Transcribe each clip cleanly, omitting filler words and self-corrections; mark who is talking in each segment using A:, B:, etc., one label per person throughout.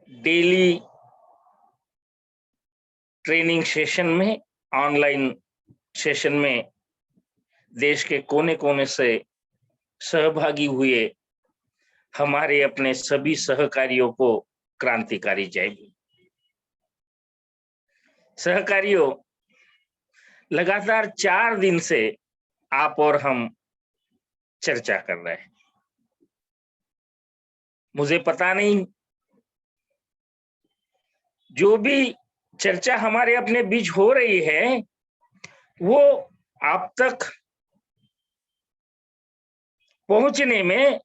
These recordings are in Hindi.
A: डेली ट्रेनिंग सेशन में, ऑनलाइन सेशन में देश के कोने कोने से सहभागी हुए हमारे अपने सभी सहकारियों को क्रांतिकारी जय भीम। सहकारियों, लगातार 4 दिन से आप और हम चर्चा कर रहे हैं। मुझे पता नहीं, जो भी चर्चा हमारे अपने बीच हो रही है वो आप तक पहुंचने में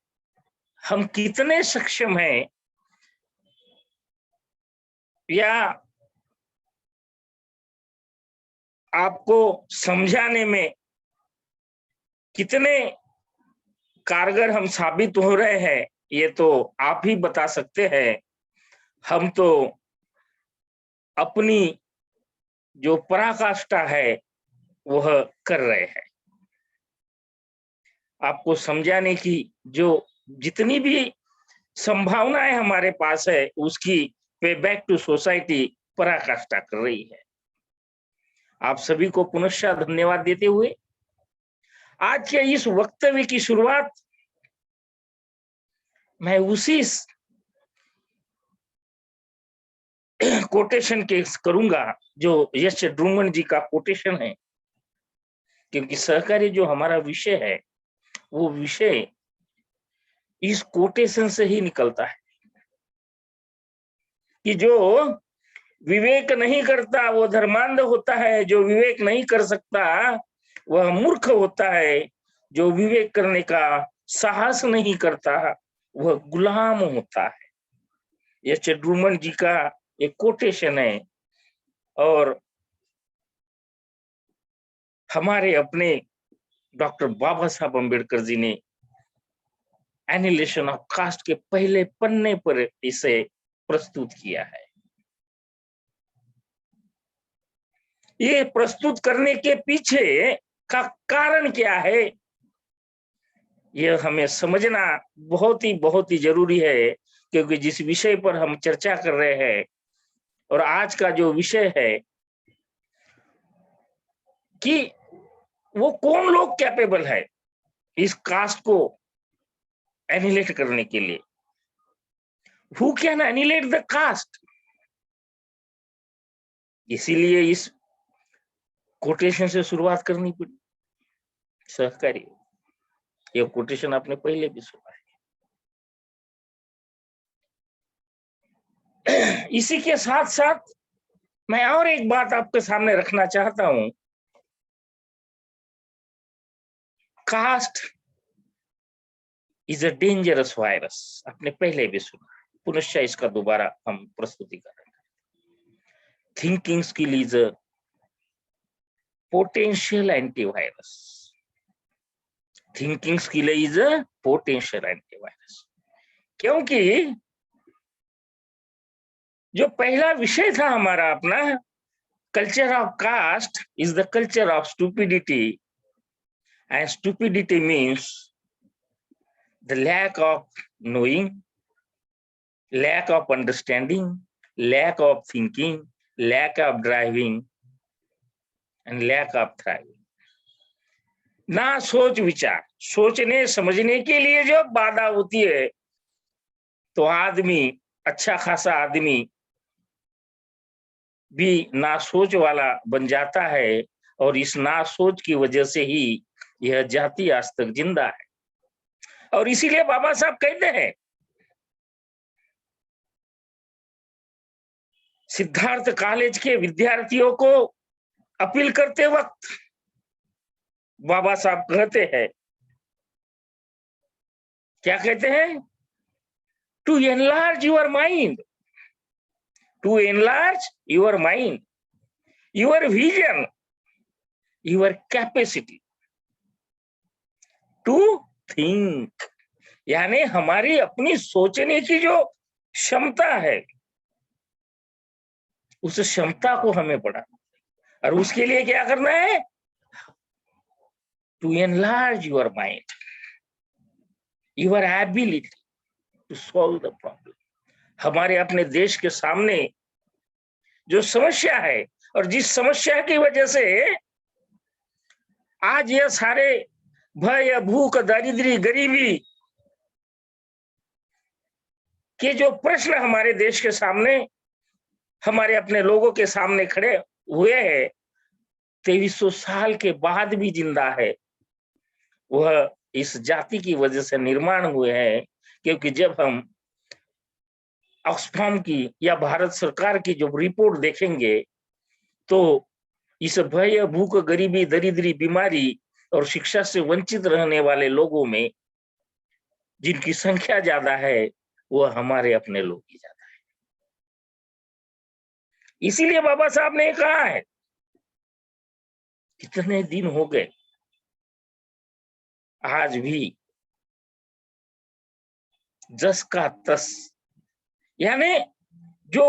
A: हम कितने सक्षम हैं, या आपको समझाने में कितने कारगर हम साबित हो रहे हैं, ये तो आप ही बता सकते हैं। हम तो अपनी जो पराकाष्ठा है वह कर रहे हैं। आपको समझाने की जो जितनी भी संभावनाएं हमारे पास है, उसकी पे बैक टू सोसाइटी पराकाष्ठा कर रही है। आप सभी को पुनश्च धन्यवाद देते हुए आज के इस वक्तव्य की शुरुआत मैं उसी कोटेशन के करूंगा जो यश ड्रूमन जी का कोटेशन है, क्योंकि सहकारी जो हमारा विषय है वो विषय इस कोटेशन से ही निकलता है कि जो विवेक नहीं करता वो धर्मांध होता है, जो विवेक नहीं कर सकता वह मूर्ख होता है, जो विवेक करने का साहस नहीं करता वह गुलाम होता है। यश ड्रूमन जी का एक कोटेशन है, और हमारे अपने डॉक्टर बाबा साहब अम्बेडकर जी ने एनिहिलेशन ऑफ कास्ट के पहले पन्ने पर इसे प्रस्तुत किया है। ये प्रस्तुत करने के पीछे का कारण क्या है, यह हमें समझना बहुत ही जरूरी है, क्योंकि जिस विषय पर हम चर्चा कर रहे हैं और आज का जो विषय है कि वो कौन लोग कैपेबल है इस कास्ट को एनिहिलेट करने के लिए, who can annihilate the caste. इसीलिए इस कोटेशन से शुरुआत करनी पड़ी। सहकारी, ये कोटेशन आपने पहले भी सुना है। इसी के साथ साथ मैं और एक बात आपके सामने रखना चाहता हूं। Caste is a dangerous virus, आपने पहले भी सुना, पुनश्च इसका दोबारा हम प्रस्तुति करेंगे। Thinking skill is a potential antivirus. Thinking skill is a potential antivirus, क्योंकि जो पहला विषय था हमारा अपना, culture of caste is the culture of stupidity, and stupidity means the lack of knowing, lack of understanding, lack of thinking, lack of driving, and lack of thriving. ना सोच विचार, सोचने समझने के लिए जो बाधा होती है, तो आदमी, अच्छा खासा आदमी भी ना सोच वाला बन जाता है, और इस ना सोच की वजह से ही यह जाति आज तक जिंदा है। और इसीलिए बाबा साहब कहते हैं, सिद्धार्थ कॉलेज के विद्यार्थियों को अपील करते वक्त बाबा साहब कहते हैं, क्या कहते हैं? To enlarge your mind, to enlarge your mind, your vision, your capacity to think, यानी हमारी अपनी सोचने की जो क्षमता है, उस क्षमता को हमें बढ़ाना, और उसके लिए क्या करना है? To enlarge your mind, your ability to solve the problem. हमारे अपने देश के सामने जो समस्या है, और जिस समस्या की वजह से आज ये सारे भय, भूख, दारिद्र्य, गरीबी के जो प्रश्न हमारे देश के सामने, हमारे अपने लोगों के सामने खड़े हुए हैं, 2300 साल के बाद भी जिंदा है, वह इस जाति की वजह से निर्माण हुए हैं। क्योंकि जब हम ऑक्सफाम की या भारत सरकार की जो रिपोर्ट देखेंगे, तो इस भय, भूख, गरीबी, दरिद्री, बीमारी और शिक्षा से वंचित रहने वाले लोगों में जिनकी संख्या ज्यादा है, वह हमारे अपने लोग ही ज्यादा है। इसीलिए बाबा साहब ने कहा है, कितने दिन हो गए, आज भी जस का तस, यानी जो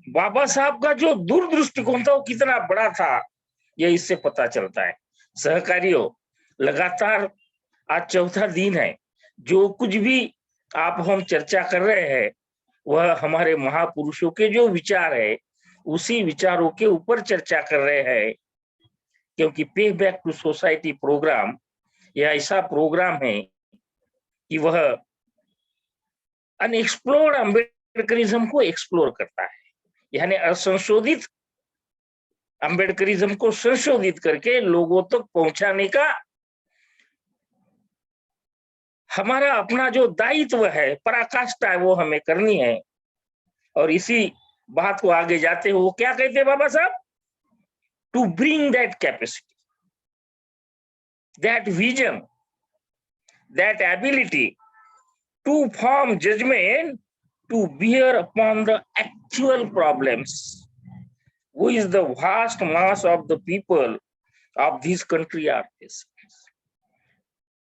A: बाबा साहब का जो दूरदृष्टिकोण था वो कितना बड़ा था, ये इससे पता चलता है। सहकारियों, लगातार आज चौथा दिन है, जो कुछ भी आप हम चर्चा कर रहे हैं वह हमारे महापुरुषों के जो विचार है, उसी विचारों के ऊपर चर्चा कर रहे हैं। क्योंकि पे बैक टू सोसाइटी प्रोग्राम यह ऐसा प्रोग्राम है कि वह अनएक्सप्लोर्ड अम्बेडकरिज्म को एक्सप्लोर करता है, यानी असंशोधित अम्बेडकरिज्म को संशोधित करके लोगों तक पहुंचाने का हमारा अपना जो दायित्व है, पराकाष्ठा है, वो हमें करनी है। और इसी बात को आगे जाते हुए वो क्या कहते हैं Baba Saheb, to bring that capacity, that vision, that ability to form judgement, to bear upon the actual problems who is the vast mass of the people of this country are facing.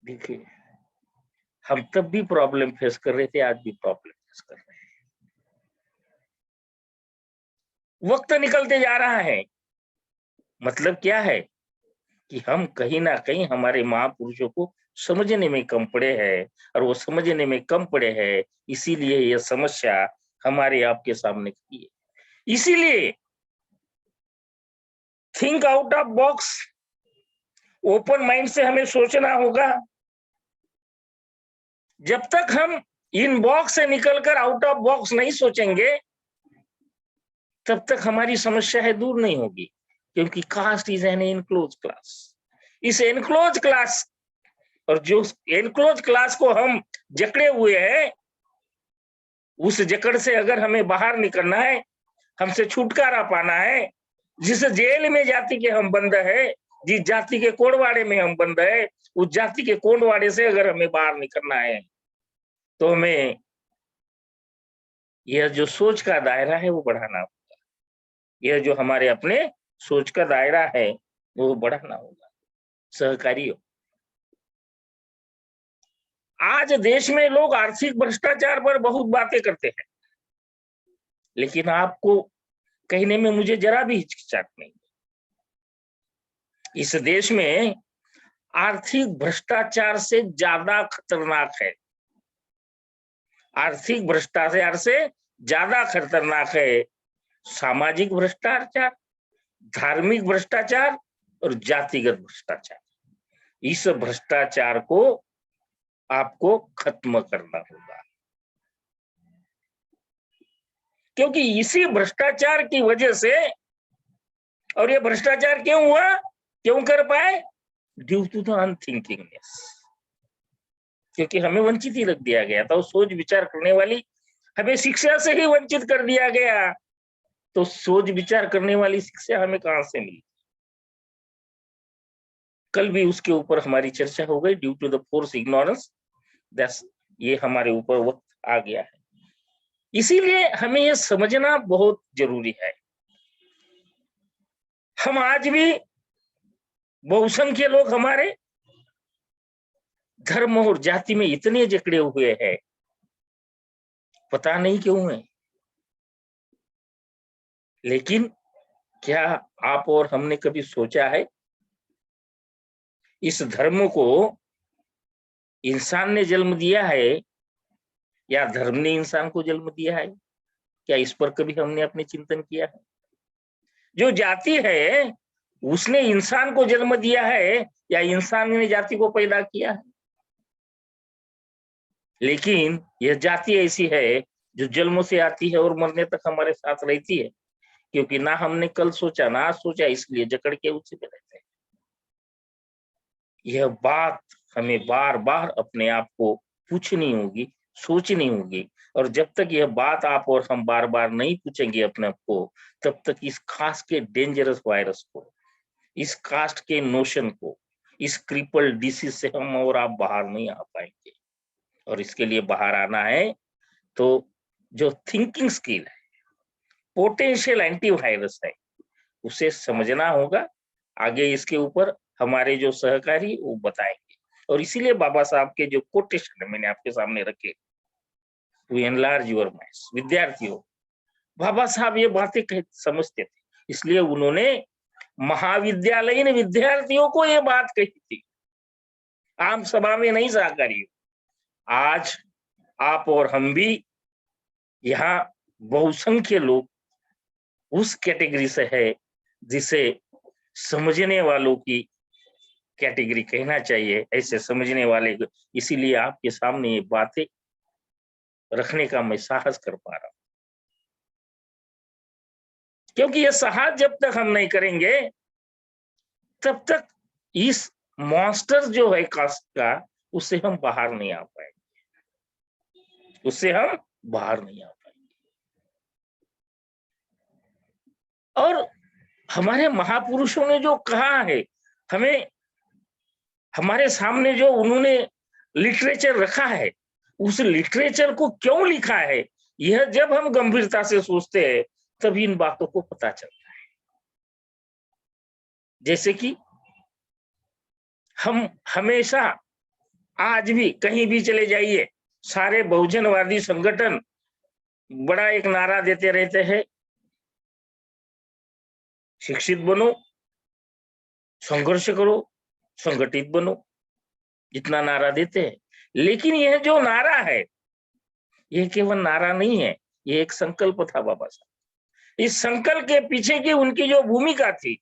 A: देखिए, हम तब भी प्रॉब्लम फेस कर रहे थे, आज भी प्रॉब्लम फेस कर रहे हैं। वक्त निकलते जा रहा है, मतलब क्या है कि हम कहीं ना कहीं हमारे महापुरुषों को समझने में कम पड़े हैं, और वो समझने में कम पड़े हैं, इसीलिए यह समस्या हमारे आपके सामने खड़ी है। इसीलिए think out of box, open mind से हमें सोचना होगा। जब तक हम इन बॉक्स से निकलकर आउट ऑफ बॉक्स नहीं सोचेंगे, तब तक हमारी समस्या है दूर नहीं होगी। क्योंकि caste is an enclose class. इस एनक्लोज क्लास, और जो एनक्लोज क्लास को हम जकड़े हुए हैं, उस जकड़ से अगर हमें बाहर निकलना है, हमसे छुटकारा पाना है, जिस जेल में जाति के हम बंद है, जिस जाति के कोड़वाड़े में हम बंद है, उस जाति के कोड़वाड़े से अगर हमें बाहर निकलना है, तो हमें यह जो सोच का दायरा है वो बढ़ाना होगा। यह जो हमारे अपने सोच का दायरा है वो बढ़ाना होगा। सहकारियों, आज देश में लोग आर्थिक भ्रष्टाचार पर बहुत बातें करते हैं, लेकिन आपको कहने में मुझे जरा भी हिचकिचाहट नहीं। इस देश में आर्थिक भ्रष्टाचार से ज्यादा खतरनाक है, आर्थिक भ्रष्टाचार से ज्यादा खतरनाक है सामाजिक भ्रष्टाचार, धार्मिक भ्रष्टाचार और जातिगत भ्रष्टाचार। इस भ्रष्टाचार को आपको खत्म करना होगा, क्योंकि इसी भ्रष्टाचार की वजह से, और ये भ्रष्टाचार क्यों हुआ, क्यों कर पाए, ड्यू टू द अनथिंकिंगनेस, क्योंकि हमें वंचित ही रख दिया गया था। वो सोच विचार करने वाली, हमें शिक्षा से ही वंचित कर दिया गया, तो सोच विचार करने वाली शिक्षा हमें कहां से मिली। कल भी उसके ऊपर हमारी चर्चा हो गई, due to the force ignorance, that's, ये हमारे ऊपर वक्त आ गया है। इसीलिए हमें यह समझना बहुत जरूरी है। हम आज भी बहुसंख्य लोग हमारे धर्म और जाति में इतने जकड़े हुए हैं, पता नहीं क्यों है, लेकिन क्या आप और हमने कभी सोचा है, इस धर्म को इंसान ने जन्म दिया है या धर्म ने इंसान को जन्म दिया है? क्या इस पर कभी हमने अपने चिंतन किया है? जो जाति है उसने इंसान को जन्म दिया है या इंसान ने जाति को पैदा किया है? लेकिन यह जाति ऐसी है जो जन्म से आती है और मरने तक हमारे साथ रहती है, क्योंकि ना हमने कल सोचा ना आज सोचा, इसलिए जकड़ के उसी में रहते हैं। यह बात हमें बार बार अपने आप को पूछनी होगी, सोचनी होगी, और जब तक यह बात आप और हम बार बार नहीं पूछेंगे अपने आप को, तब तक इस खास के डेंजरस वायरस को, इस कास्ट के नोशन को, इस क्रिपल डिसीज से हम और आप बाहर नहीं आ पाएंगे। और इसके लिए बाहर आना है तो जो थिंकिंग स्किल है, पोटेंशियल एंटीवायरस है, उसे समझना होगा। आगे इसके ऊपर हमारे जो सहकारी वो बताएंगे, और इसीलिए बाबा साहब के जो कोटेशन मैंने आपके सामने रखे, टू एनलार्ज योर माइंड्स, विद्यार्थियों, बाबा साहब ये बातें समझते थे, इसलिए उन्होंने महाविद्यालयीन विद्यार्थियों को ये बात कही थी, आम सभा में नहीं सहकारी। आज आप और हम भी यहाँ बहुसंख्य लोग उस कैटेगरी से है जिसे समझने वालों की कैटेगरी कहना चाहिए, ऐसे समझने वाले, इसीलिए आपके सामने ये बातें रखने का मैं साहस कर पा रहा हूं, क्योंकि ये साहस जब तक हम नहीं करेंगे तब तक इस मॉन्स्टर जो है कास्ट का, उससे हम बाहर नहीं आ पाएंगे, उससे हम बाहर नहीं आ पाएंगे। और हमारे महापुरुषों ने जो कहा है, हमें हमारे सामने जो उन्होंने लिटरेचर रखा है, उस लिटरेचर को क्यों लिखा है, यह जब हम गंभीरता से सोचते हैं तभी इन बातों को पता चलता है। जैसे कि हम हमेशा, आज भी कहीं भी चले जाइए, सारे बहुजनवादी संगठन बड़ा एक नारा देते रहते हैं, शिक्षित बनो, संघर्ष करो, संगठित बनो, इतना नारा देते हैं। लेकिन यह जो नारा है, यह केवल नारा नहीं है, यह एक संकल्प था बाबा साहब। इस संकल्प के पीछे की उनकी जो भूमिका थी,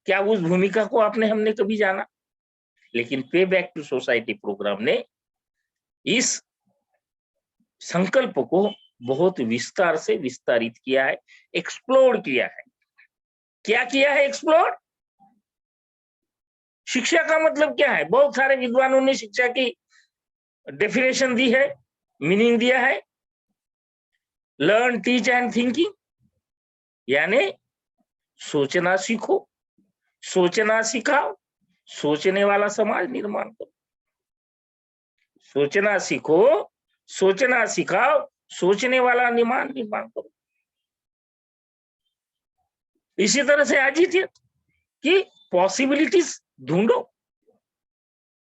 A: क्या उस भूमिका को आपने हमने कभी जाना? लेकिन पे बैक टू सोसाइटी प्रोग्राम ने इस संकल्प को बहुत विस्तार से विस्तारित किया है, एक्सप्लोर किया है। क्या किया है एक्सप्लोर? शिक्षा का मतलब क्या है? बहुत सारे विद्वानों ने शिक्षा की डेफिनेशन दी है, मीनिंग दिया है। लर्न, टीच एंड थिंकिंग, यानी सोचना सीखो, सोचना सिखाओ, सोचने वाला समाज निर्माण करो। सोचना सीखो, सोचना सिखाओ, सोचने वाला निर्माण करो। इसी तरह से आज ही थे कि पॉसिबिलिटीज ढूंढो।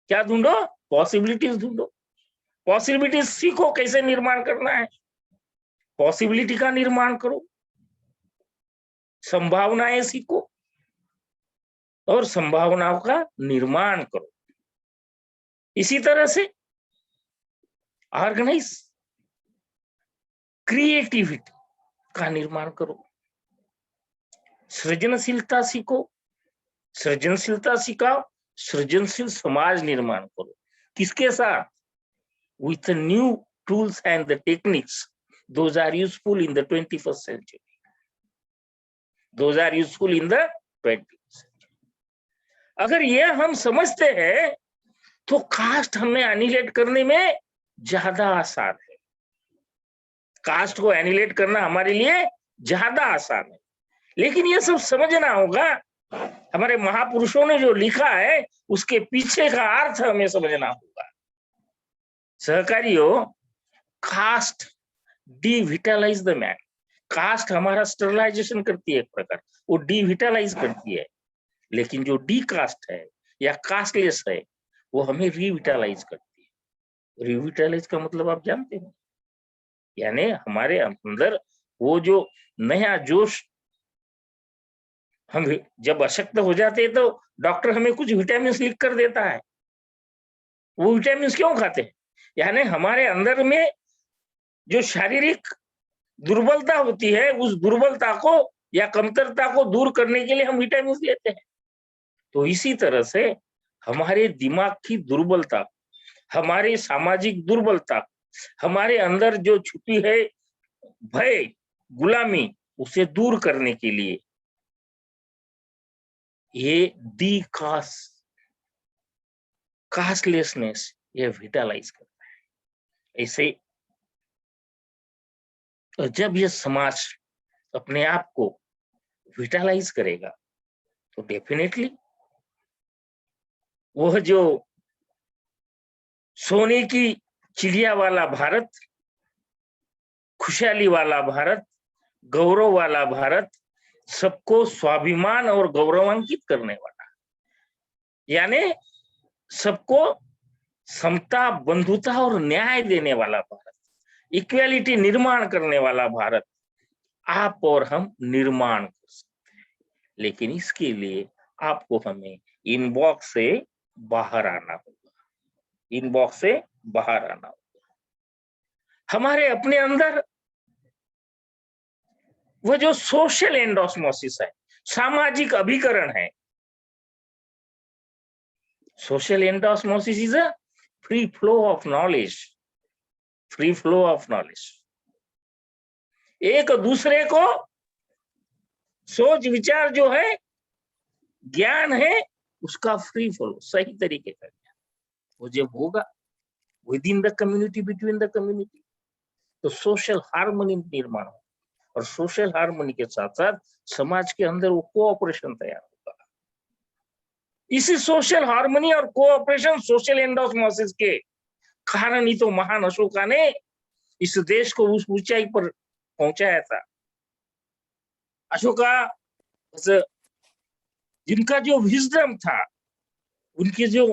A: क्या ढूंढो? पॉसिबिलिटीज ढूंढो। पॉसिबिलिटीज सीखो, कैसे निर्माण करना है, पॉसिबिलिटी का निर्माण करो, संभावनाएं सीखो और संभावनाओं का निर्माण करो। इसी तरह से ऑर्गेनाइज, क्रिएटिविटी का निर्माण करो, सृजनशीलता सीखो, सृजनशीलता सिखाओ, सृजनशील समाज निर्माण करो। किसके साथ? with the new tools and the techniques, those are useful in the 21st century. Those are useful in the 21st century. अगर ये हम समझते हैं तो कास्ट हमें एनिलेट करने में ज्यादा आसान है। कास्ट को एनिलेट करना हमारे लिए ज्यादा आसान है, लेकिन ये सब समझना होगा। हमारे महापुरुषों ने जो लिखा है उसके पीछे का अर्थ हमें समझना होगा। सहकारियों, कास्ट डिविटलाइज द मैन। कास्ट हमारा स्टरलाइजेशन करती है, एक प्रकार वो डिविटलाइज करती है, लेकिन जो डी कास्ट है या कास्टलेस है वो हमें रिविटलाइज करती है। रिविटलाइज का मतलब आप जानते हो, यानी हमारे अंदर वो जो नया जोश, हम जब अशक्त हो जाते हैं तो डॉक्टर हमें कुछ विटामिन लिख कर देता है। वो विटामिन क्यों खाते हैं? यानी हमारे अंदर में जो शारीरिक दुर्बलता होती है, उस दुर्बलता को या कमतरता को दूर करने के लिए हम विटामिन लेते हैं। तो इसी तरह से हमारे दिमाग की दुर्बलता, हमारी सामाजिक दुर्बलता, हमारे अंदर जो छुपी है भय, गुलामी, उसे दूर करने के लिए ये डी कास्टलेसनेस ये विटालाइज करता है। ऐसे जब ये समाज अपने आप को विटालाइज करेगा तो डेफिनेटली वह जो सोने की चिड़िया वाला भारत, खुशहाली वाला भारत, गौरव वाला भारत, सबको स्वाभिमान और गौरवान्वित करने वाला, यानी सबको समता, बंधुता और न्याय देने वाला भारत, इक्वालिटी निर्माण करने वाला भारत आप और हम निर्माण कर सकते हैं। लेकिन इसके लिए आपको हमें इनबॉक्स से बाहर आना होगा, इनबॉक्स से बाहर आना होगा। हमारे अपने अंदर वो जो सोशल एंडोस्मोसिस है, सामाजिक अभिकरण है। Social endosmosis is a free flow of knowledge, free flow of knowledge. एक दूसरे को सोच विचार जो है, ज्ञान है, उसका फ्री फ्लो, सही तरीके का ज्ञान वो जब होगा with in the community, between the community, तो सोशल हार्मनी निर्माण हो, और सोशल हार्मनी के साथ साथ समाज के अंदर वो कोऑपरेशन तैयार होगा। इसी सोशल हार्मनी और कोऑपरेशन, सोशल एंडोस्मोसिस के कारण ही तो महान अशोका ने इस देश को उस ऊंचाई पर पहुंचाया था। अशोका जिनका जो विजडम था, उनकी जो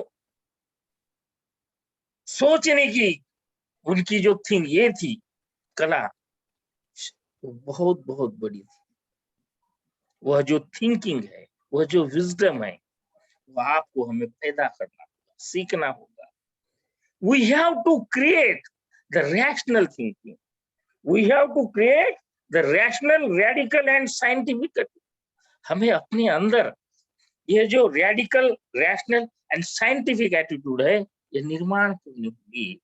A: सोचने की उनकी जो थिंग ये थी, कला बहुत बहुत बड़ी थी। वह जो थिंकिंग है, वह जो विजडम है, वह आपको हमें पैदा करना होगा, सीखना होगा। We have to create the rational thinking, we have to create the rational, radical and scientific. हमें अपने अंदर ये जो radical, rational and scientific attitude है, ये निर्माण करनी होगी,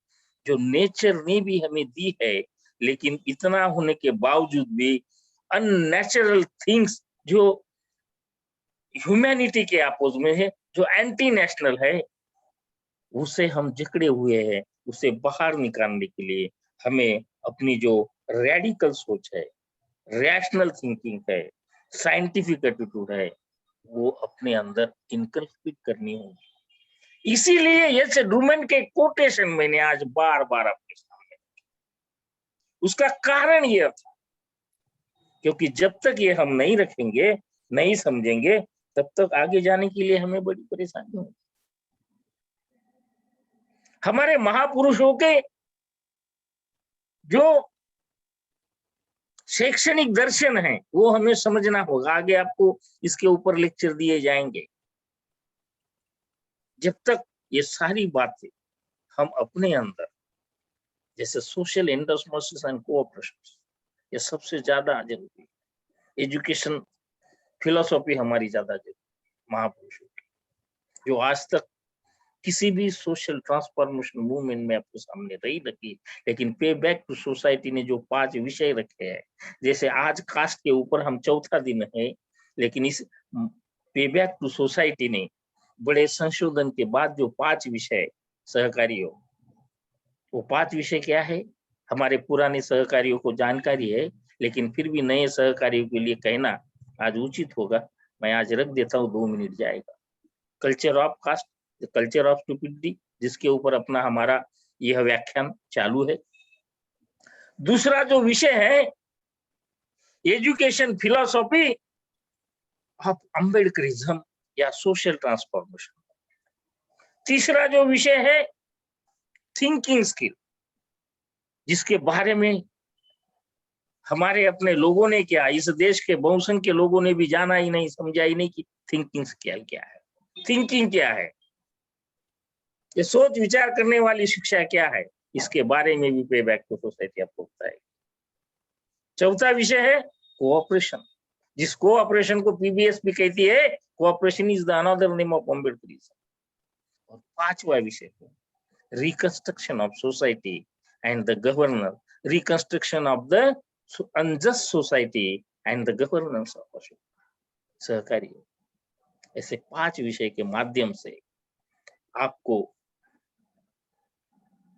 A: जो नेचर ने भी हमें दी है। लेकिन इतना होने के बावजूद भी अननेचुरल थिंग्स जो ह्यूमैनिटी के अपोज में है, जो एंटी नेशनल है, उसे हम जकड़े हुए हैं। उसे बाहर निकालने के लिए हमें अपनी जो रेडिकल सोच है, रैशनल थिंकिंग है, साइंटिफिक एटीट्यूड है, वो अपने अंदर इनकल्पित करनी होगी। इसीलिए ये डूमन के कोटेशन मैंने आज बार बार आपके सामने, उसका कारण यह था क्योंकि जब तक ये हम नहीं रखेंगे, नहीं समझेंगे, तब तक आगे जाने के लिए हमें बड़ी परेशानी होगी। हमारे महापुरुषों के जो शैक्षणिक दर्शन है, वो हमें समझना होगा। आगे आपको इसके ऊपर लेक्चर दिए जाएंगे। जब तक ये सारी बातें हम अपने अंदर, जैसे सोशल एंडोस्मोसिस एंड कोऑपरेशन, ये सबसे ज्यादा जरूरी है। एजुकेशन फिलोसॉफी हमारी ज्यादा जरूरी, महापुरुषों की, जो आज तक किसी भी सोशल ट्रांसफॉर्मेशन मूवमेंट में आपको सामने रही रखी। लेकिन पे बैक टू सोसाइटी ने जो 5 विषय रखे हैं, जैसे आज कास्ट के ऊपर हम चौथा दिन है, लेकिन इस पे बैक टू सोसाइटी ने बड़े संशोधन के बाद जो 5 विषय सहकारियों, वो 5 विषय क्या है, हमारे पुराने सहकारियों को जानकारी है, लेकिन फिर भी नए सहकारियों के लिए कहना आज उचित होगा। मैं आज रख देता हूँ, 2 मिनट जाएगा। Culture of caste, culture of stupidity, जिसके ऊपर अपना हमारा यह व्याख्यान चालू है। दूसरा जो विषय है, एजुकेशन फिलॉसफी ऑफ अम्बेडकरिज्म या सोशल ट्रांसफॉर्मेशन। तीसरा जो विषय है, थिंकिंग स्किल, जिसके बारे में हमारे अपने लोगों ने क्या, इस देश के बहुसंख्य के लोगों ने भी जाना ही नहीं, समझा ही नहीं कि थिंकिंग स्किल क्या है, थिंकिंग क्या है, ये सोच विचार करने वाली शिक्षा क्या है। इसके बारे में भी पे बैक टू सोसाइटी आपको बताएगी। चौथा विषय है कोऑपरेशन, जिस कोऑपरेशन को पीबीएस भी कहती है, cooperation is the another name of Ambedkarism. और पांचवा विषय है reconstruction of society and the governor, reconstruction of the unjust society and the governance of Ashok, सहकारी। ऐसे 5 विषय के माध्यम से आपको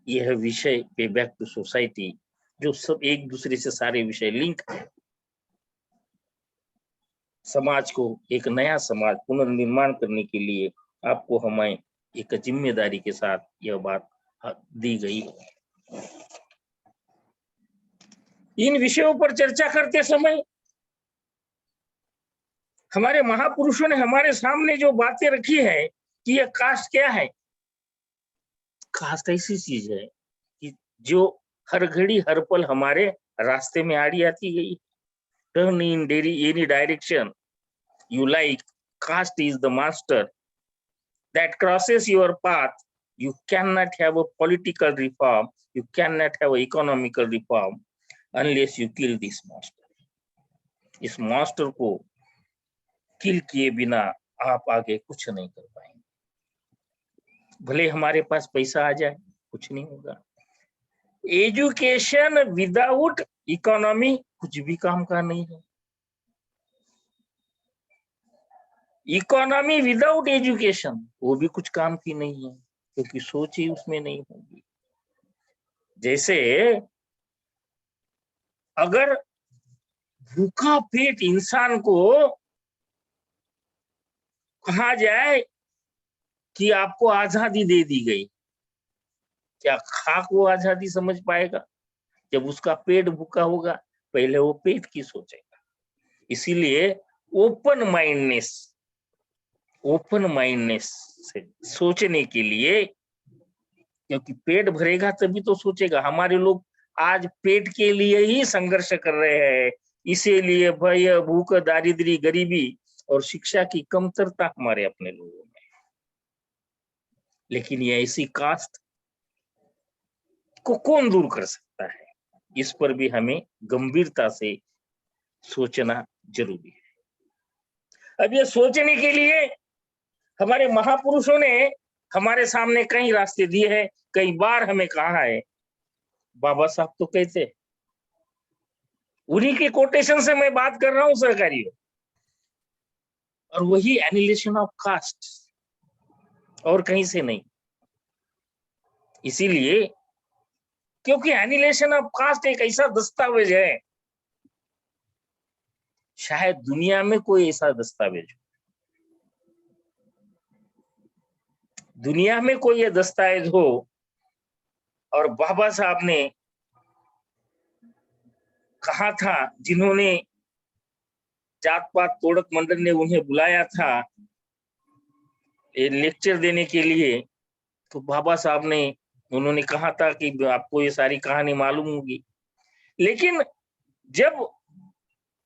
A: यह विषय पे बैक टू सोसाइटी, जो सब एक दूसरे से सारे विषय लिंक है, समाज को एक नया समाज पुनर्निर्माण करने के लिए आपको हमें एक जिम्मेदारी के साथ यह बात दी गई है। इन विषयों पर चर्चा करते समय हमारे महापुरुषों ने हमारे सामने जो बातें रखी है कि यह कास्ट क्या है। कास्ट ऐसी चीज है कि जो हर घड़ी हर पल हमारे रास्ते में आड़ी आती गई। Turn in any direction you like, caste is the master that crosses your path. You cannot have a political reform, you cannot have an economical reform unless you kill this master. इस मास्टर को किल किए बिना आप आगे कुछ नहीं कर पाएंगे। भले हमारे पास पैसा आ जाए, कुछ नहीं होगा। एजुकेशन विदाउट इकोनॉमी कुछ भी काम का नहीं है। इकोनॉमी विदाउट एजुकेशन वो भी कुछ काम की नहीं है, क्योंकि सोच ही उसमें नहीं होगी। जैसे अगर भूखा पेट इंसान को कहा जाए कि आपको आजादी दे दी गई, क्या खाक वो आजादी समझ पाएगा? जब उसका पेट भूखा होगा, पहले वो पेट की सोचेगा। इसीलिए ओपन माइंडनेस से सोचने के लिए, क्योंकि पेट भरेगा तभी तो सोचेगा। हमारे लोग आज पेट के लिए ही संघर्ष कर रहे हैं, इसीलिए भय, भूख, दारिद्र्य, गरीबी और शिक्षा की कमतरता हमारे अपने लोगों में। लेकिन ये ऐसी कास्ट को कौन दूर कर सकता है? इस पर भी हमें गंभीरता से सोचना जरूरी है। अब ये सोचने के लिए हमारे महापुरुषों ने हमारे सामने कई रास्ते दिए हैं। कई बार हमें कहा है, बाबा साहब तो कहते, उन्हीं के कोटेशन से मैं बात कर रहा हूं सहकारियों, और वही एनिहिलेशन ऑफ कास्ट, और कहीं से नहीं। इसीलिए क्योंकि एनिहिलेशन ऑफ कास्ट एक ऐसा दस्तावेज है, शायद दुनिया में कोई ऐसा दस्तावेज, दुनिया में कोई ये दस्तावेज हो। और बाबा साहब ने कहा था, जिन्होंने जात पात तोड़क मंडल ने उन्हें बुलाया था लेक्चर देने के लिए, तो बाबा साहब ने उन्होंने कहा था कि आपको ये सारी कहानी मालूम होगी। लेकिन जब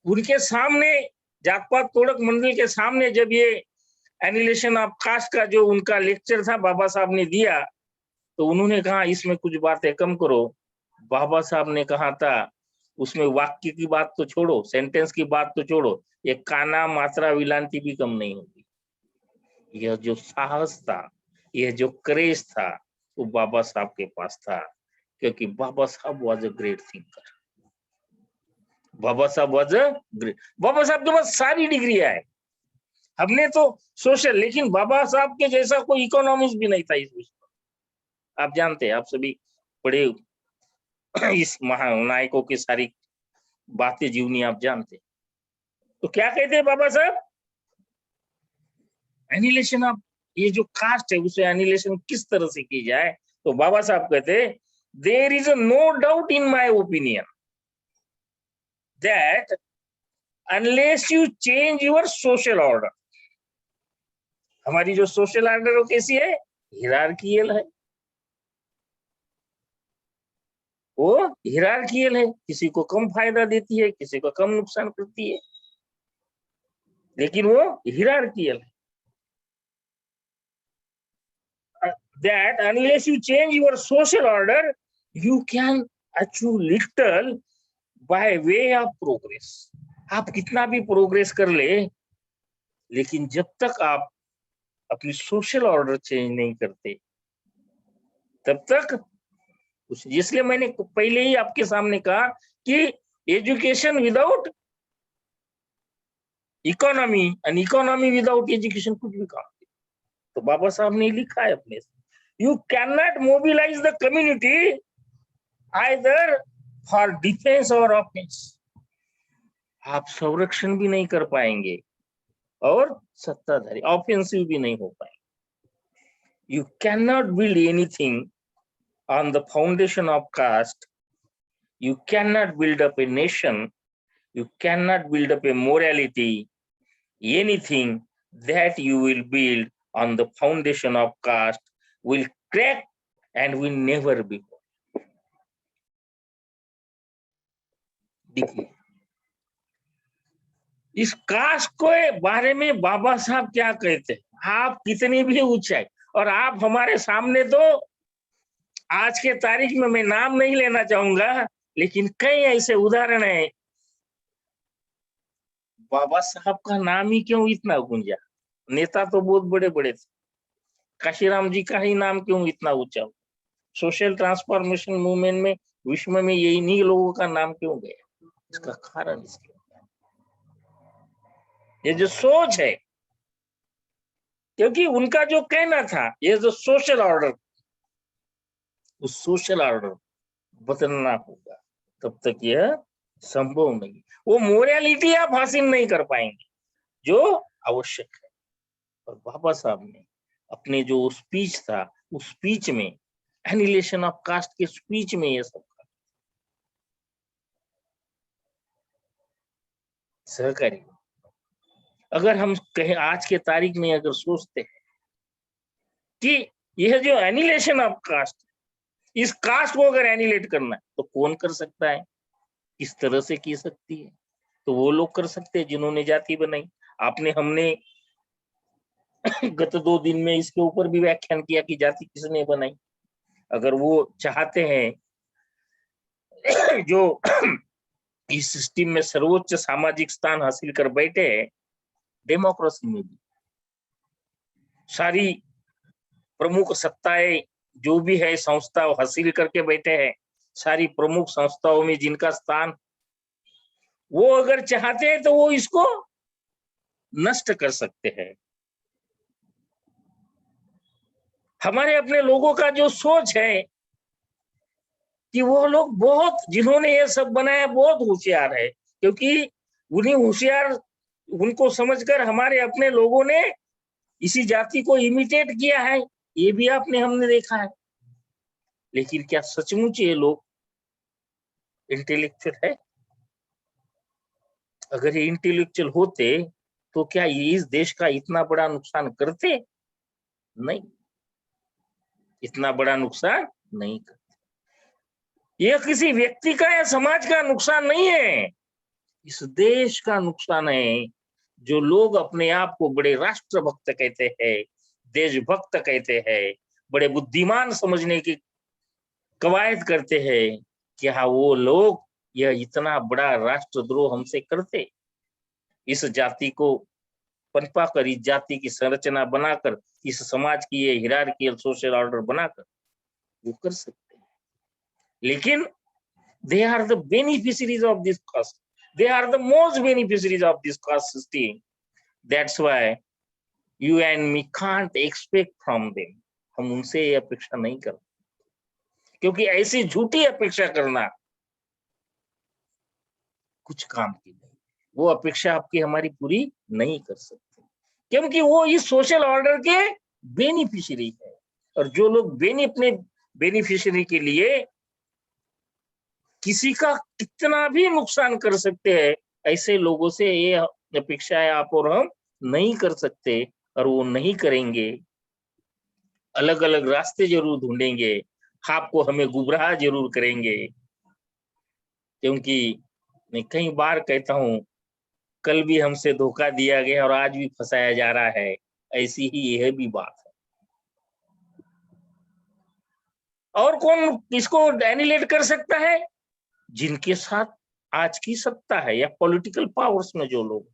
A: उनके सामने, जात पात तोड़क मंडल के सामने, जब ये एनिहिलेशन ऑफ कास्ट का जो उनका लेक्चर था बाबा साहब ने दिया, तो उन्होंने कहा इसमें कुछ बातें कम करो। बाबा साहब ने कहा था, उसमें वाक्य की बात तो छोड़ो, सेंटेंस की बात तो छोड़ो, ये काना मात्रा विलांटी भी कम नहीं होगी। यह जो साहस था, यह जो क्रेज था, वो बाबा साहब के पास था, क्योंकि बाबा साहब वाज अ ग्रेट थिंकर। बाबा साहब वाज अ ग्रेट, बाबा साहब के पास सारी डिग्रियां है। हमने तो सोशल, लेकिन बाबा साहब के जैसा कोई इकोनॉमिक्स भी नहीं था इस विषय पर। आप जानते हैं, आप सभी बड़े इस महानायकों की सारी बातें जीवनी आप जानते। तो क्या कहते हैं बाबा साहब, एनिहिलेशन ऑफ, ये जो कास्ट है उसे एनिहिलेशन किस तरह से की जाए? तो बाबा साहब कहते, there is no doubt in my opinion that unless you change your social order, हमारी जो सोशल ऑर्डर वो कैसी है? हिरार्कियल है। वो हिरार्कियल है, किसी को कम फायदा देती है, किसी को कम नुकसान करती है, लेकिन वो हिरार्कियल है। That unless you change your social order, you can achieve little by way of progress. आप कितना भी प्रोग्रेस कर ले, लेकिन जब तक आप अपनी सोशल ऑर्डर चेंज नहीं करते तब तक कुछ। इसलिए मैंने पहले ही आपके सामने कहा कि education without economy and economy without education कुछ भी काम नहीं। तो बाबा साहब ने लिखा है अपने से, you can not mobilise the community either for defence और ऑफेंस। आप संरक्षण भी नहीं कर पाएंगे और सत्ताधारी ऑफेंसिव भी नहीं हो पाएंगे। You can not build anything on the foundation of caste. You cannot build up a nation. You cannot build up a morality. Anything that you will build on the foundation of caste will crack and will never be. देखिए, इस कास्ट के बारे में बाबा साहब क्या कहते हैं, आप कितनी भी ऊंचाई, और आप हमारे सामने तो आज के तारीख में मैं नाम नहीं लेना चाहूंगा, लेकिन कई ऐसे उदाहरण हैं। बाबा साहब का नाम ही क्यों इतना गूंजा? नेता तो बहुत बड़े बड़े थे, काशीराम जी का ही नाम क्यों इतना ऊंचा? सोशल ट्रांसफॉर्मेशन मूवमेंट में विश्व में ये इन्हीं लोगों का नाम क्यों गया? इसका कारण इसके ये जो सोच है, क्योंकि उनका जो कहना था, ये जो सोशल ऑर्डर, उस सोशल ऑर्डर बदलना होगा, तब तक यह संभव नहीं। वो मोरालिटी आप हासिल नहीं कर पाएंगे जो आवश्यक है। और बाबा साहब ने अपने जो स्पीच था, उस स्पीच में, एनिहिलेशन ऑफ कास्ट के स्पीच में ये सब सहकारी। अगर हम कहें आज के तारीख में अगर सोचते हैं कि यह जो एनिहिलेशन ऑफ कास्ट, इस कास्ट को अगर एनिहिलेट करना है तो कौन कर सकता है, किस तरह से की सकती है? तो वो लोग कर सकते हैं जिन्होंने जाति बनाई। हमने गत 2 दिन में इसके ऊपर भी व्याख्यान किया कि जाति किसने बनाई। अगर वो चाहते हैं जो इस सिस्टम में सर्वोच्च सामाजिक स्थान हासिल कर बैठे हैं, डेमोक्रेसी में भी सारी प्रमुख सत्ताएं जो भी है संस्था हासिल करके बैठे हैं, सारी प्रमुख संस्थाओं में जिनका स्थान, वो अगर चाहते हैं तो वो इसको नष्ट कर सकते हैं। हमारे अपने लोगों का जो सोच है कि वो लोग बहुत, जिन्होंने ये सब बनाया बहुत होशियार है, क्योंकि उन्हीं होशियार उनको समझकर हमारे अपने लोगों ने इसी जाति को इमिटेट किया है, ये भी हमने देखा है। लेकिन क्या सचमुच ये लोग इंटेलेक्चुअल है? अगर ये इंटेलेक्चुअल होते तो क्या ये इस देश का इतना बड़ा नुकसान करते? नहीं, इतना बड़ा नुकसान नहीं करते। ये किसी व्यक्ति का या समाज का नुकसान नहीं है, इस देश का नुकसान है। जो लोग अपने आप को बड़े राष्ट्रभक्त कहते हैं, देशभक्त कहते हैं, बड़े बुद्धिमान समझने की कवायद करते हैं, क्या वो लोग यह इतना बड़ा राष्ट्रद्रोह हमसे करते? इस जाति को पनपा कर, इस जाति की संरचना बनाकर, इस समाज की ये हिरार्कियल सोशल ऑर्डर बनाकर वो कर सकते हैं। लेकिन they are the beneficiaries of this caste. They are the most beneficiaries of this caste system. That's why you and me can't expect from them. हम उनसे ये अपेक्षा नहीं करते, क्योंकि ऐसी झूठी अपेक्षा करना कुछ काम की नहीं। वो अपेक्षा आपकी हमारी पूरी नहीं कर सकते, क्योंकि वो इस सोशल ऑर्डर के बेनिफिशियरी है। और जो लोग अपने बेनिफिशियरी के लिए किसी का कितना भी नुकसान कर सकते हैं, ऐसे लोगों से ये अपेक्षा है आप और हम नहीं कर सकते, और वो नहीं करेंगे। अलग अलग रास्ते जरूर ढूंढेंगे, आपको हमें गुमराह जरूर करेंगे। क्योंकि मैं कई बार कहता हूं, कल भी हमसे धोखा दिया गया और आज भी फंसाया जा रहा है, ऐसी ही यह भी बात है। और कौन इसको एनिहिलेट कर सकता है? जिनके साथ आज की सत्ता है या पॉलिटिकल पावर्स में जो लोग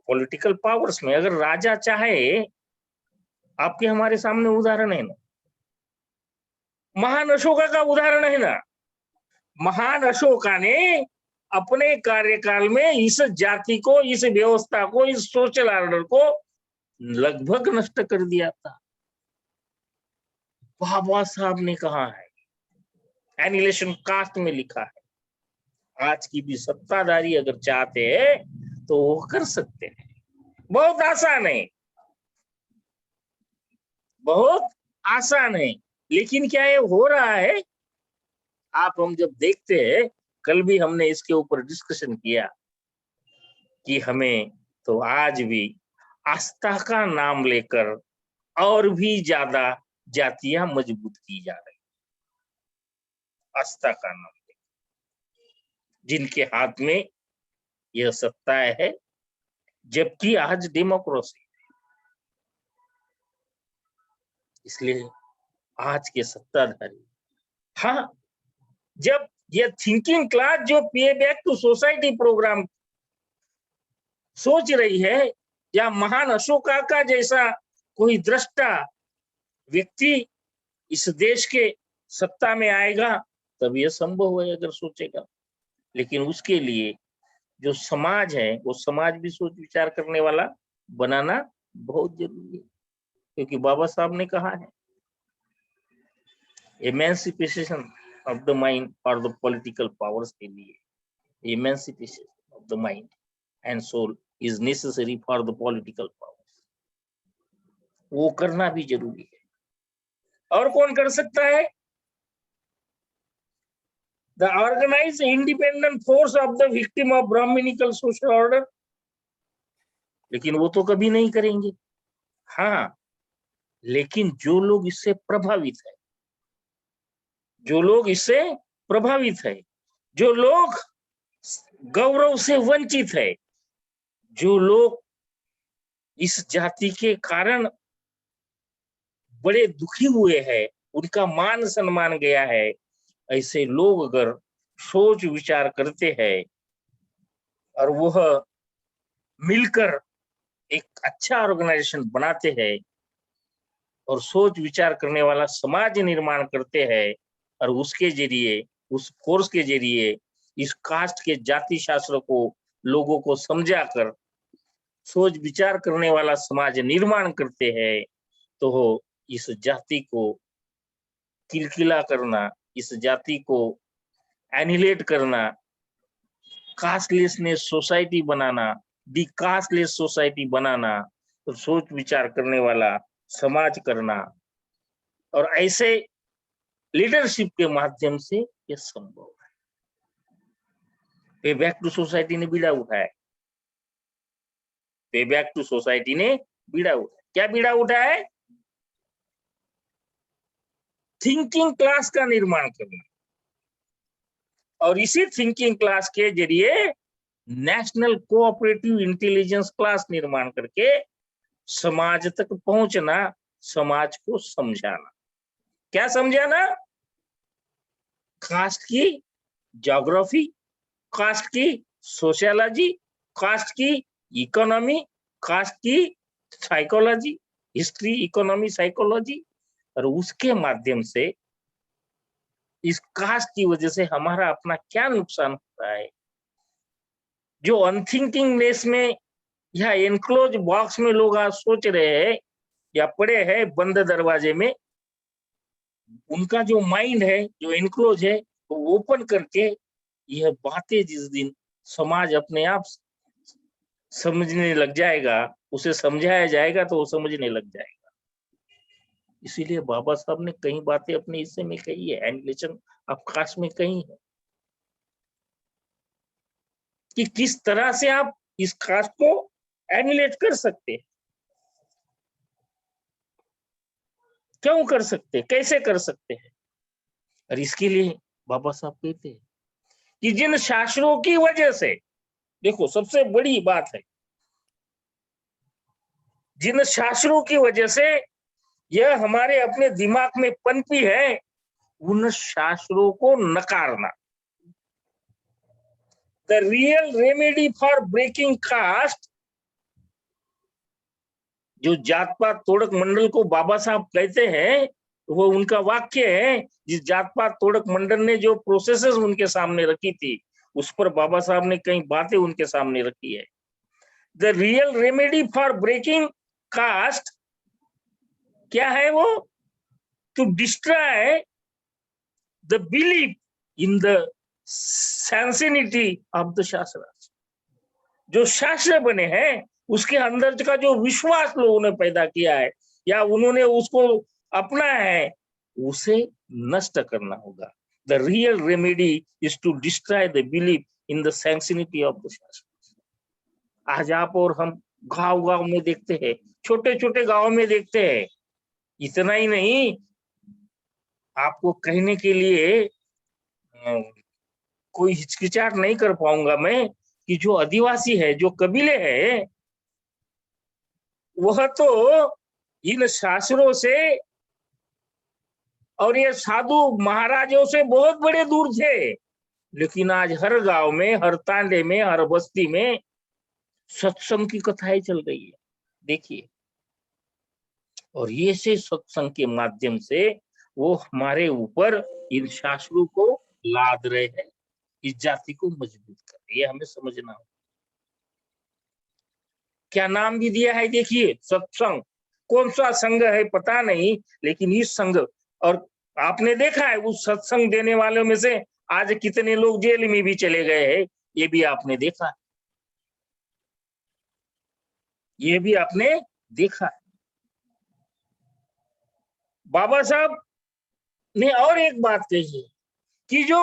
A: पॉलिटिकल पावर्स में, अगर राजा चाहे, आपके हमारे सामने उदाहरण है ना, महान अशोका का उदाहरण है ना, महान अशोका ने अपने कार्यकाल में इस जाति को, इस व्यवस्था को, इस सोशल ऑर्डर को लगभग नष्ट कर दिया था। बाबा साहब ने कहा है, एनिलेशन कास्ट में लिखा है। आज की भी सत्ताधारी अगर चाहते हैं तो वो कर सकते हैं। बहुत आसान है, बहुत आसान है। लेकिन क्या ये हो रहा है? आप हम जब देखते हैं, कल भी हमने इसके ऊपर डिस्कशन किया कि हमें तो आज भी आस्था का नाम लेकर और भी ज्यादा जातियां मजबूत की जा रही, आस्था का नाम लेकर, जिनके हाथ में यह सत्ता है, जबकि आज डेमोक्रेसी। इसलिए आज के सत्ताधारी, हाँ, जब ये थिंकिंग क्लास जो पे बैक टू सोसाइटी प्रोग्राम सोच रही है, या महान अशोका का जैसा कोई दृष्टा व्यक्ति इस देश के सत्ता में आएगा, तब यह संभव है अगर सोचेगा। लेकिन उसके लिए जो समाज है, वो समाज भी सोच विचार करने वाला बनाना बहुत जरूरी है। क्योंकि बाबा साहब ने कहा है, एमेंसिपेशन ऑफ द माइंड और द पॉलिटिकल पावर्स के लिए emancipation of the mind and soul is necessary for the political powers. वो करना भी जरूरी है। और कौन कर सकता है? The organised independent force of the victim of brahminical social order. लेकिन वो तो कभी नहीं करेंगे। हाँ, लेकिन जो लोग इससे प्रभावित है, जो लोग इससे प्रभावित है, जो लोग गौरव से वंचित है, जो लोग इस जाति के कारण बड़े दुखी हुए हैं, उनका मान सम्मान गया है, ऐसे लोग अगर सोच विचार करते हैं और वह मिलकर एक अच्छा ऑर्गेनाइजेशन बनाते हैं और सोच विचार करने वाला समाज निर्माण करते हैं, और उसके जरिए, उस फोर्स के जरिए इस कास्ट के जाति शास्त्र को लोगों को समझाकर सोच विचार करने वाला समाज निर्माण करते हैं, तो इस जाति को किलकिला करना, इस जाति को एनिलेट करना, कास्टलेसनेस सोसाइटी बनाना, दी कास्टलेस सोसाइटी बनाना, तो सोच विचार करने वाला समाज करना, और ऐसे लीडरशिप के माध्यम से यह संभव है। पे बैक टू सोसाइटी ने बीड़ा उठाया, पे बैक टू सोसाइटी ने बीड़ा उठाया। क्या बीड़ा उठाया है? थिंकिंग क्लास का निर्माण करना, और इसी थिंकिंग क्लास के जरिए नेशनल कोऑपरेटिव इंटेलिजेंस क्लास निर्माण करके समाज तक पहुंचना, समाज को समझाना। क्या समझाना? कास्ट की ज्योग्राफी, कास्ट की सोशियोलॉजी, कास्ट की इकोनॉमी, कास्ट की साइकोलॉजी, हिस्ट्री, इकोनॉमी, साइकोलॉजी, और उसके माध्यम से इस कास्ट की वजह से हमारा अपना क्या नुकसान होता है, जो अनथिंकिंगनेस में या एनक्लोज बॉक्स में लोग आज सोच रहे हैं या पड़े हैं बंद दरवाजे में, उनका जो माइंड है, जो एनक्लोज है, वो ओपन करके यह बातें जिस दिन समाज अपने आप समझने लग जाएगा, उसे समझाया जाएगा तो वो समझने लग जाएगा। इसीलिए बाबा साहब ने कई बातें अपने हिस्से में कही है, एनिलेशन ऑफ कास्ट में कही है, कि किस तरह से आप इस कास्ट को एनिलेट कर सकते हैं, क्यों कर सकते, कैसे कर सकते हैं। और इसके लिए बाबा साहब कहते हैं कि जिन शास्त्रों की वजह से, देखो सबसे बड़ी बात है, जिन शास्त्रों की वजह से यह हमारे अपने दिमाग में पनपी है, उन शास्त्रों को नकारना, the real remedy for breaking caste, जो जात पात तोड़क मंडल को बाबा साहब कहते हैं, वो उनका वाक्य है। जिस जात पात तोड़क मंडल ने जो प्रोसेसेस उनके सामने रखी थी, उस पर बाबा साहब ने कई बातें उनके सामने रखी है। The real remedy for breaking caste क्या है वो? To destroy the belief in the sanctity of the shastra. जो शास्त्र बने हैं उसके अंदर का जो विश्वास लोगों ने पैदा किया है या उन्होंने उसको अपना है, उसे नष्ट करना होगा। The real remedy is to destroy the belief in the sanctity of the shastra. आज आप और हम गांव गांव में देखते हैं, छोटे छोटे गांव में देखते हैं। इतना ही नहीं, आपको कहने के लिए कोई हिचकिचाहट नहीं कर पाऊंगा मैं कि जो आदिवासी है, जो कबीले हैं, वह तो इन शास्त्रों से और ये साधु महाराजों से बहुत बड़े दूर थे, लेकिन आज हर गांव में, हर तांडे में, हर बस्ती में सत्संग की कथाएं चल रही है। देखिए, और ये से सत्संग के माध्यम से वो हमारे ऊपर इन शास्त्रों को लाद रहे हैं, इस जाति को मजबूत कर रहे, ये हमें समझना होगा। क्या नाम भी दिया है, देखिए, सत्संग। कौन सा संघ है पता नहीं, लेकिन इस संघ, और आपने देखा है उस सत्संग देने वालों में से आज कितने लोग जेल में भी चले गए हैं, ये भी आपने देखा, ये भी आपने देखा है। बाबा साहब ने और एक बात कही है कि जो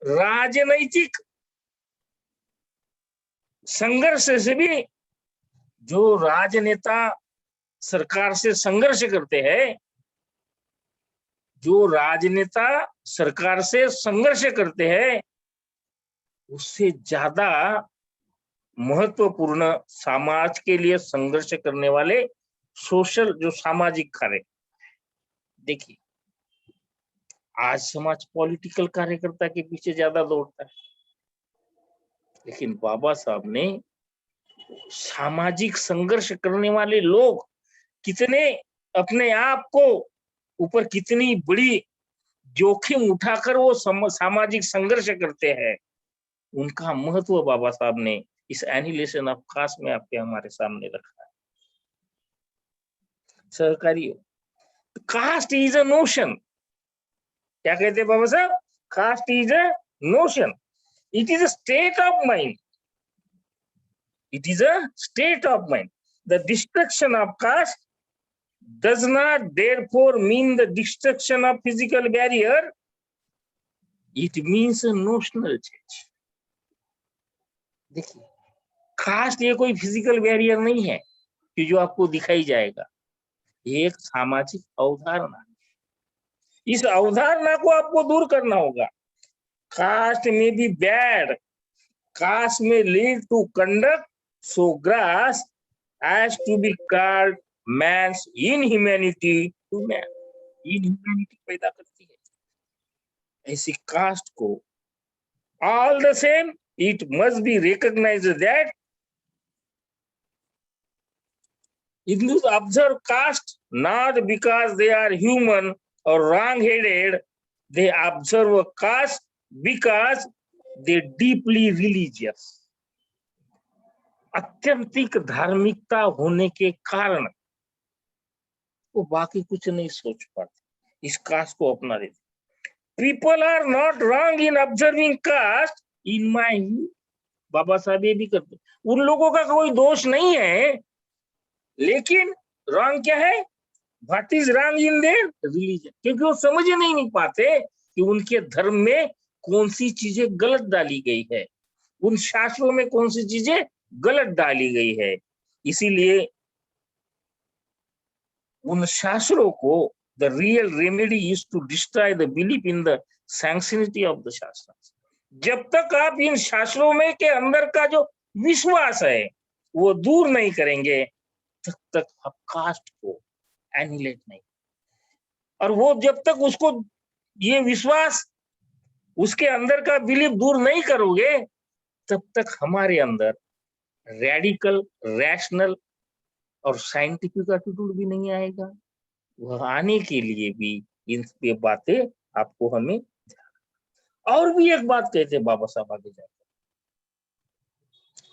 A: राजनैतिक संघर्ष से भी, जो राजनेता सरकार से संघर्ष करते हैं, जो राजनेता सरकार से संघर्ष करते हैं, उससे ज्यादा महत्वपूर्ण समाज के लिए संघर्ष करने वाले सोशल, जो सामाजिक कार्य। देखिए, आज समाज पॉलिटिकल कार्यकर्ता के पीछे ज्यादा दौड़ता है, लेकिन बाबा साहब ने सामाजिक संघर्ष करने वाले लोग कितने अपने आप को ऊपर कितनी बड़ी जोखिम उठाकर वो सामाजिक संघर्ष करते हैं, उनका महत्व बाबा साहब ने इस एनिहिलेशन ऑफ कास्ट में आपके हमारे सामने रखा है। सहकारियों, कास्ट इज अ नोशन। क्या कहते हैं Baba Saheb? Caste is a notion, it is a state of mind, it is a state of mind. The destruction of caste does not therefore mean the destruction of physical barrier, it means a notional change। देखिए, कास्ट ये कोई फिजिकल बैरियर नहीं है कि जो आपको दिखाई जाएगा, ये एक सामाजिक अवधारणा। इस अवधारणा को आपको दूर करना होगा। Caste may be bad, caste may lead to conduct so gross as to be called man's inhumanity to man. Inhumanity पैदा करती है ऐसी कास्ट को। All the same it must be recognised that Hindus observe caste not because they are human or wrong-headed, they observe caste because they deeply religious। अत्यंतिक धार्मिकता होने के कारण वो बाकी कुछ नहीं सोच पाते, इस कास्ट को अपना लेते। People are not wrong in observing caste in my view. Baba Saheb ये भी करते, उन लोगों का कोई दोष नहीं है, लेकिन रॉन्ग क्या है? What is wrong in their religion, क्योंकि वो समझ नहीं पाते कि उनके धर्म में कौन सी चीजें गलत डाली गई है, उन शास्त्रों में कौन सी चीजें गलत डाली गई है। इसीलिए उन शास्त्रों को the real remedy is to destroy the belief in the sanctity of the shastra. जब तक आप इन शास्त्रों में के अंदर का जो विश्वास है वो दूर नहीं करेंगे, तब तक आप कास्ट को एनिहिलेट नहीं, और वो जब तक उसको ये विश्वास, उसके अंदर का बिलीफ दूर नहीं करोगे, तब तक हमारे अंदर रेडिकल, रैशनल और साइंटिफिक एटीट्यूड भी नहीं आएगा। वह आने के लिए भी इन पे बातें आपको हमें। और भी एक बात कहते हैं बाबा साहब आगे जाकर,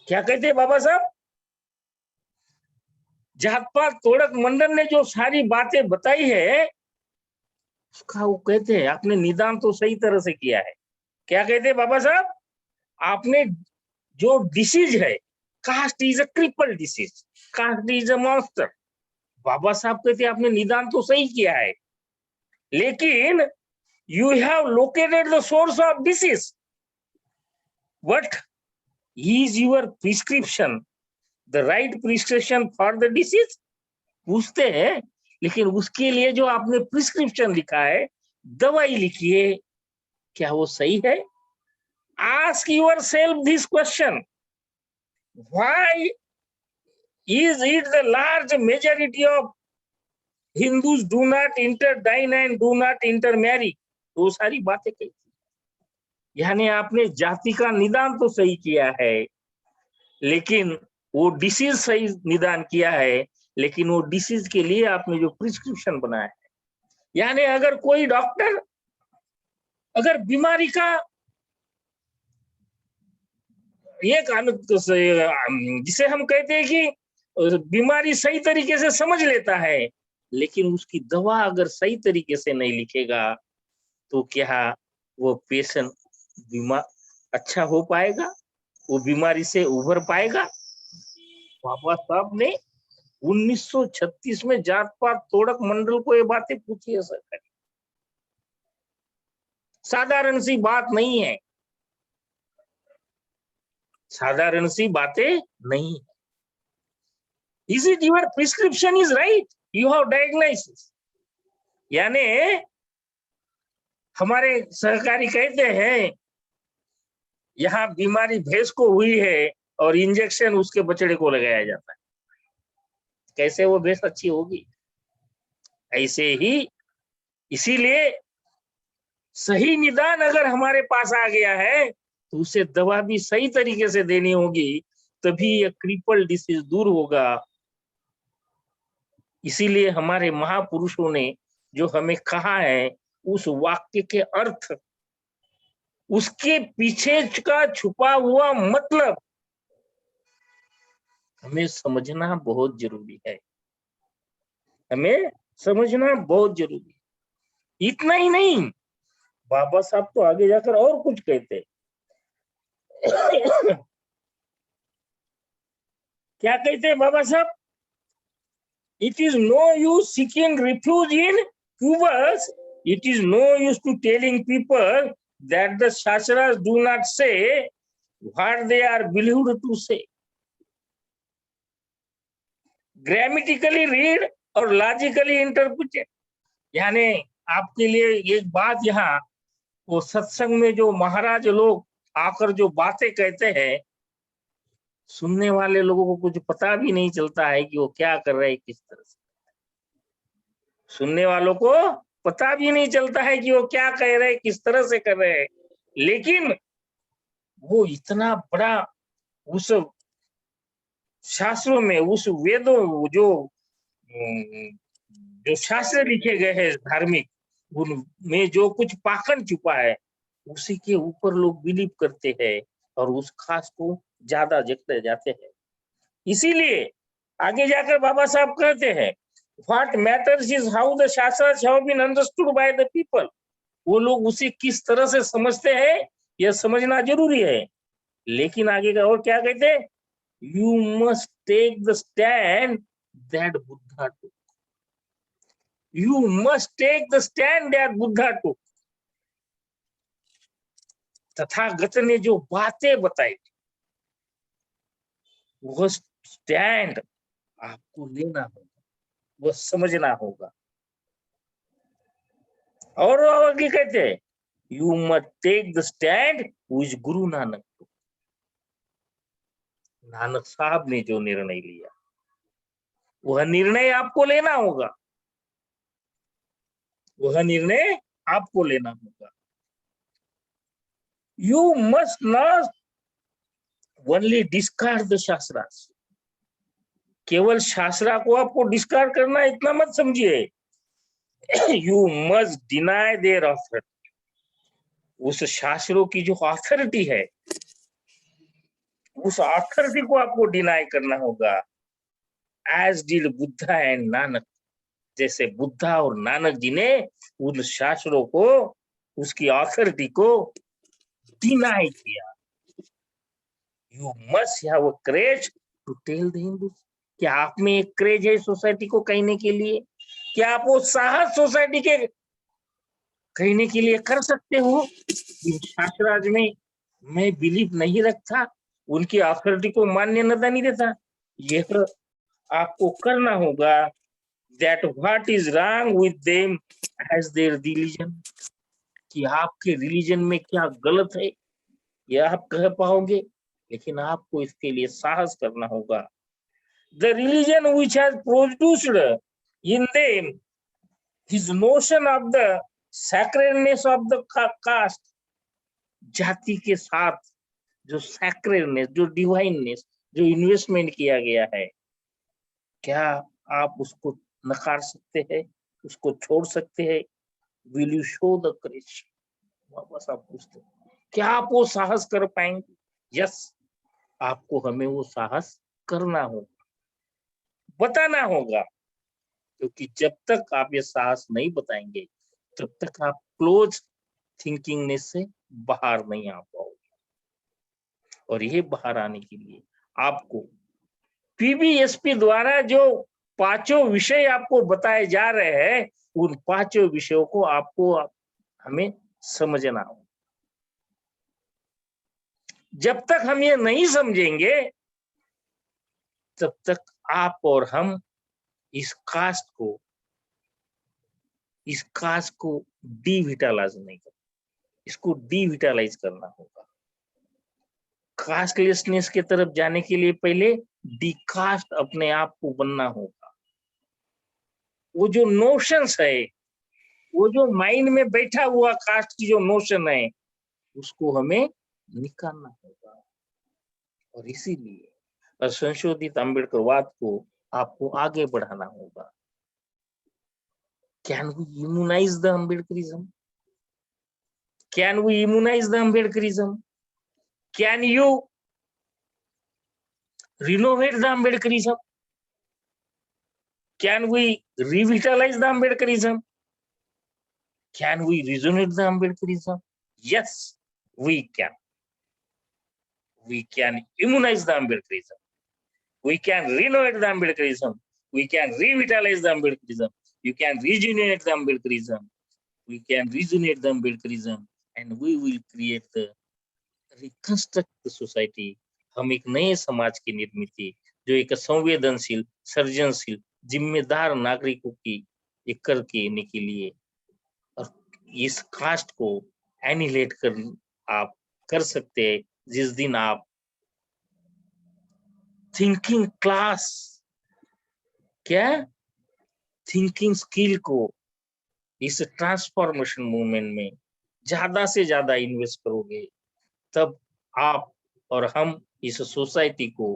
A: क्या कहते हैं बाबा साहब? जात पात तोड़क मंडल ने जो सारी बातें बताई है, उसका वो कहते हैं आपने निदान तो सही तरह से किया है। क्या कहते हैं बाबा साहब? आपने जो डिसीज है, caste is a cripple disease, caste is a monster. Baba Saheb कहते हैं आपने निदान तो सही किया है, लेकिन you have located the source of disease. What is your prescription? The right prescription for the disease? पूछते हैं, लेकिन उसके लिए जो आपने प्रिस्क्रिप्शन लिखा है, दवाई लिखी है, क्या वो सही है? Ask yourself this question. Why is it the large majority of Hindus do not interdine and do not intermarry? वो सारी बातें कही। यानी आपने जाति का निदान तो सही किया है, लेकिन वो डिसीज सही निदान किया है, लेकिन वो डिसीज के लिए आपने जो प्रिस्क्रिप्शन बनाया है, यानी अगर कोई डॉक्टर अगर बीमारी का एक जिसे हम कहते हैं कि बीमारी सही तरीके से समझ लेता है, लेकिन उसकी दवा अगर सही तरीके से नहीं लिखेगा, तो क्या वो पेशेंट बीमार अच्छा हो पाएगा? वो बीमारी से उभर पाएगा? बाबा साहब ने 1936 में जात पात तोड़क मंडल को ये बातें पूछी है सरकार। साधारण सी बात नहीं है, साधारण सी बातें नहीं। Is it your prescription is right, you have diagnosis. यानी हमारे सहकारी कहते हैं यहाँ बीमारी भैंस को हुई है और इंजेक्शन उसके बछड़े को लगाया जाता है, कैसे वो भैंस अच्छी होगी? ऐसे ही, इसीलिए सही निदान अगर हमारे पास आ गया है, तो उसे दवा भी सही तरीके से देनी होगी, तभी ये क्रिपल डिसीज दूर होगा। इसीलिए हमारे महापुरुषों ने जो हमें कहा है, उस वाक्य के अर्थ, उसके पीछे का छुपा हुआ मतलब हमें समझना बहुत जरूरी है, हमें समझना बहुत जरूरी है। इतना ही नहीं, बाबा साहब तो आगे जाकर और कुछ कहते क्या कहते हैं Baba Saheb? It is no use seeking refuge in quibbles, it is no use to telling people that the shastras do not say what they are believed to say. Grammatically read और लॉजिकली इंटरप्रिटेड। यानी आपके लिए एक बात, यहाँ वो सत्संग में जो महाराज लोग आकर जो बातें कहते हैं, सुनने वाले लोगों को कुछ पता भी नहीं चलता है कि वो क्या कर रहे हैं, किस तरह से। सुनने वालों को पता भी नहीं चलता है कि वो क्या कह रहे हैं, किस तरह से कर रहे हैं, लेकिन वो इतना बड़ा उस शास्त्रों में, उस वेदों जो शास्त्र लिखे गए हैं धार्मिक, उनमें जो कुछ पाखंड छुपा है, उसी के ऊपर लोग बिलीव करते हैं और उस खास को ज्यादा जगते जाते हैं। इसीलिए आगे जाकर बाबा साहब कहते हैं, what matters is how the shastras have been understood by the people. वो लोग उसे किस तरह से समझते हैं, यह समझना जरूरी है। लेकिन आगे का और क्या कहते हैं? You must take the stand that Buddha took. You must take the stand that Buddha took. Tathagata ने जो बातें बताई, वो स्टैंड आपको लेना होगा, वो समझना होगा। और आगे कहते हैं, you must take the stand which Guru Nanak टुक। नानक साहब ने जो निर्णय लिया, वह निर्णय आपको लेना होगा, वह निर्णय आपको लेना होगा। You must not only discard the shastras. केवल शास्त्रा को आपको डिस्कार्ड करना इतना मत समझिए। You must deny their authority. उस शास्त्रों की जो ऑथोरिटी है, उस ऑथोरिटी को आपको डिनाई करना होगा। As did Buddha and Nanak, जैसे बुद्धा और नानक जी ने उन शास्त्रों को, उसकी ऑथोरिटी को डिनाई किया। You must have a courage to tell the Hindu. क्या आप में एक क्रेज है सोसाइटी को कहने के लिए? क्या आप वो साहस सोसाइटी के कहने के लिए कर सकते हो? इन शास्त्राज में मैं बिलीव नहीं रखता, उनकी अथॉरिटी को मान्यता नहीं देता। ये तो आपको करना होगा। That what is wrong with them as their religion, कि आपके रिलीजन में क्या गलत है ये आप कह पाओगे, लेकिन आपको इसके लिए साहस करना होगा। The religion which has produced in them his notion of the sacredness of the caste, जाति के साथ जो सैक्रेडनेस, जो डिवाइननेस, जो इन्वेस्टमेंट किया गया है, क्या आप उसको नकार सकते हैं? उसको छोड़ सकते हैं? Will you show the courage? वापस आप पूछते क्या आप वो साहस कर पाएंगे? यस, आपको हमें वो साहस करना होगा, बताना होगा, क्योंकि जब तक आप ये साहस नहीं बताएंगे तब तक आप क्लोज थिंकिंगनेस से बाहर नहीं आ पाओगे। और ये बाहर आने के लिए आपको पीबीएसपी द्वारा जो पांचों विषय आपको बताए जा रहे हैं, उन पांचों विषयों को आपको हमें समझना हो। जब तक हम ये नहीं समझेंगे तब तक आप और हम इस कास्ट को डिविटलाइज नहीं कर, इसको डिविटलाइज करना होगा। कास्टलेसनेस की तरफ जाने के लिए पहले डिकास्ट अपने आप को बनना होगा। वो जो नोशंस है, वो जो माइंड में बैठा हुआ कास्ट की जो नोशन है, उसको हमें निकालना होगा। और इसीलिए संशोधित अम्बेडकरवाद को आपको आगे बढ़ाना होगा। Can we immunise the Ambedkarism? Can we immunise the Ambedkarism? Can you renovate the Ambedkarism? Can we revitalize the Ambedkarism? Can we resonate the Ambedkarism? Yes, we can. We can immunize the Ambedkarism. We can renovate the Ambedkarism. We can revitalize the Ambedkarism. You can regenerate the Ambedkarism. We can resonate the Ambedkarism, and we will create the reconstruct the society. हम एक नए समाज की निर्मित जो एक संवेदनशील, सर्जनशील, जिम्मेदार नागरिकों की एक करने के लिए, और इस कास्ट को एनिलेट कर आप कर सकते हैं जिस दिन आप थिंकिंग क्लास, क्या थिंकिंग स्किल को इस ट्रांसफॉर्मेशन मूवमेंट में ज्यादा से ज्यादा इन्वेस्ट करोगे, तब आप और हम इस सोसाइटी को,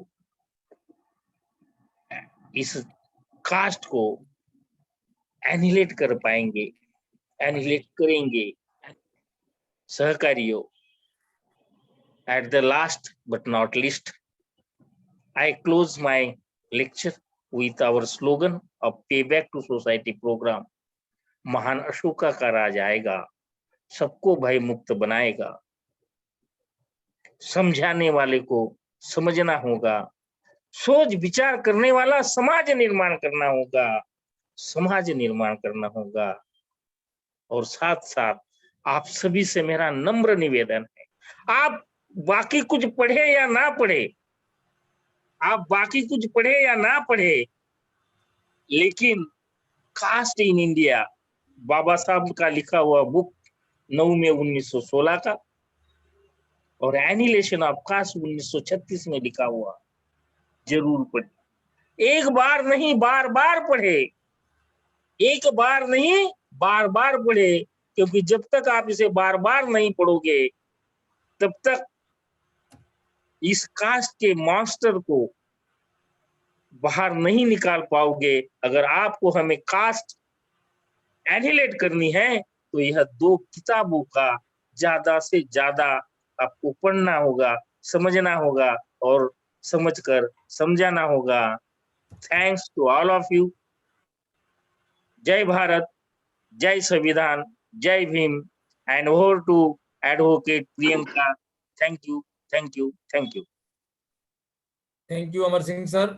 A: इस कास्ट को एनिलेट कर पाएंगे, एनिलेट करेंगे। सहकारियों, at the last but not least, I close my lecture with our slogan of Payback to Society program. महान अशोका का राज आएगा, सबको भय मुक्त बनाएगा। समझाने वाले को समझना होगा, सोच विचार करने वाला समाज निर्माण करना होगा, समाज निर्माण करना होगा। और साथ साथ आप सभी से मेरा नम्र निवेदन है, आप बाकी कुछ पढ़े या ना पढ़े, आप बाकी कुछ पढ़े या ना पढ़े, लेकिन कास्ट इन इंडिया बाबा साहब का लिखा हुआ बुक 9 में 1916 का, और एनिलेशन ऑफ कास्ट 1936 में लिखा हुआ, जरूर पढ़े। एक बार नहीं बार बार पढ़े, एक बार नहीं बार बार पढ़े, क्योंकि जब तक आप इसे बार बार नहीं पढ़ोगे तब तक इस कास्ट के मास्टर को बाहर नहीं निकाल पाओगे। अगर आपको हमें कास्ट एनिहिलेट करनी है तो यह 2 किताबों का ज्यादा से ज्यादा आपको पढ़ना होगा, समझना होगा और समझकर समझाना होगा। Thanks to all of you. जय भारत, जय संविधान, जय Bhim. And over to advocate Priyanka. Thank you, thank you, thank you.
B: Thank you Amar Singh sir.